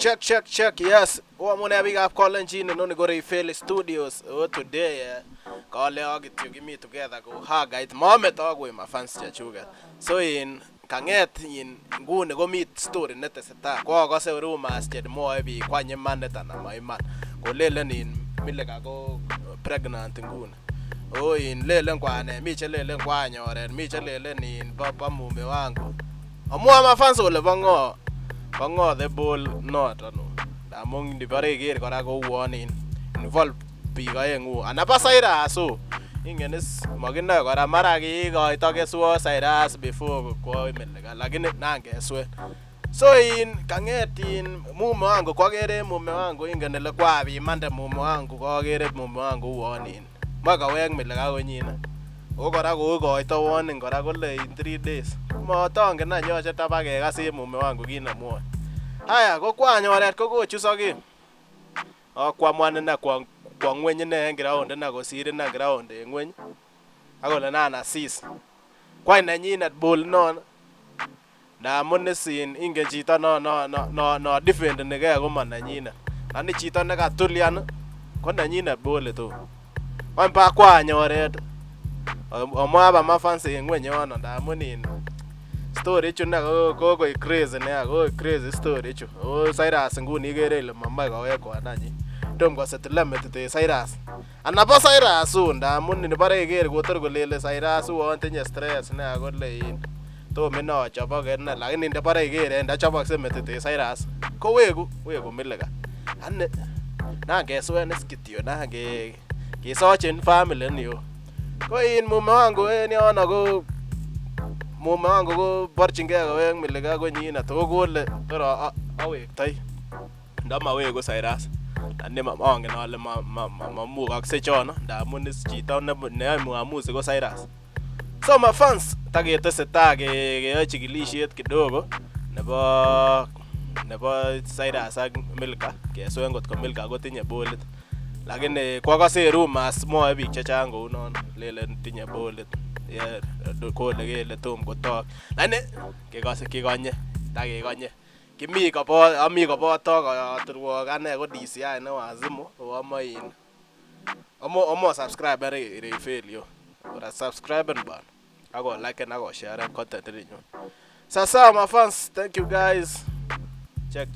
Check. Yes. Oh, muna big up calling Gene and only go to RAY-FELI Studios. Oh, today, yeah. Call it to give me together. Go haga it. Mume talk with my fans chachuga. So in kanget in go go meet story net seta. Go se rumors jed mo bi kwanye maneta na my man. Go lelen in Milka go pregnant ngun. Oh in lelen kwane mi chelelen Kwanyoreet mi chelelen in papa Mume Wangu. Amwa ma fans ole bango the ball not ano. Among the very gear kora go warning involve biga yengu anapa saira so ingenes magina kora maragi go itoke suo sairas before ko melega lakini nange swe so in kangetin Mume Wangu kwagere Mume Wangu ingenele kwa bi mande Mume Wangu kwagere Mume Wangu warning maga weng melega gonyina o kora go ito warning kora kole in 3 days mo tonge na nyoche tabage kasi Mume Wangu kina mo haya ko Kwanyoreet ko kochusoki kwa mwana na kwa ngwenye ne ground na go sire na ground ngwenye akole nana sis kwa nanyina ball non na monne sin inge chito no defend ne ga ko mananyina ani chito ne katulian ko nanyina ball to kwa Kwanyoreet omwa ba mafans ngwenye ono da monin story chu na ko crazy ne ko crazy story chu o Cyrus nguni igere ile mama ka wekwa nanyi tom ko settle metete Cyrus anapa Cyrus unda mun ni bare igere ko tor ko lele Cyrus won tinye stress ne ko le to meno chapa na lakini nda bare igere nda chapa se metete Cyrus ko wegu Milka anne na ke so ne skitio na ke sochen family niyo ko in Mume Wangu ni ona go Mume Wangu ko borchinge ko weng Milka ko nyina to kole toro awektai ndama wego Cyrus ane mamangen ale mamukakse chono ndamun is chito ne muamuzi ko Cyrus so my fans tageteseta ke chikilisiet kidogo nebo Cyrus ak Milka keswen ngot ko Milka kotinye bolit lakini kwakase rumors mwoe biik chechang kou non lelen tinye bolit kole kele tom kotok lakini kikonye takekonye kimi koboto katurwok ane ko DCI ne wazimu omoin omo subscribe RAY-FELI ora subscribe ban ako like and ako share content ninyo sasa my fans thank you guys check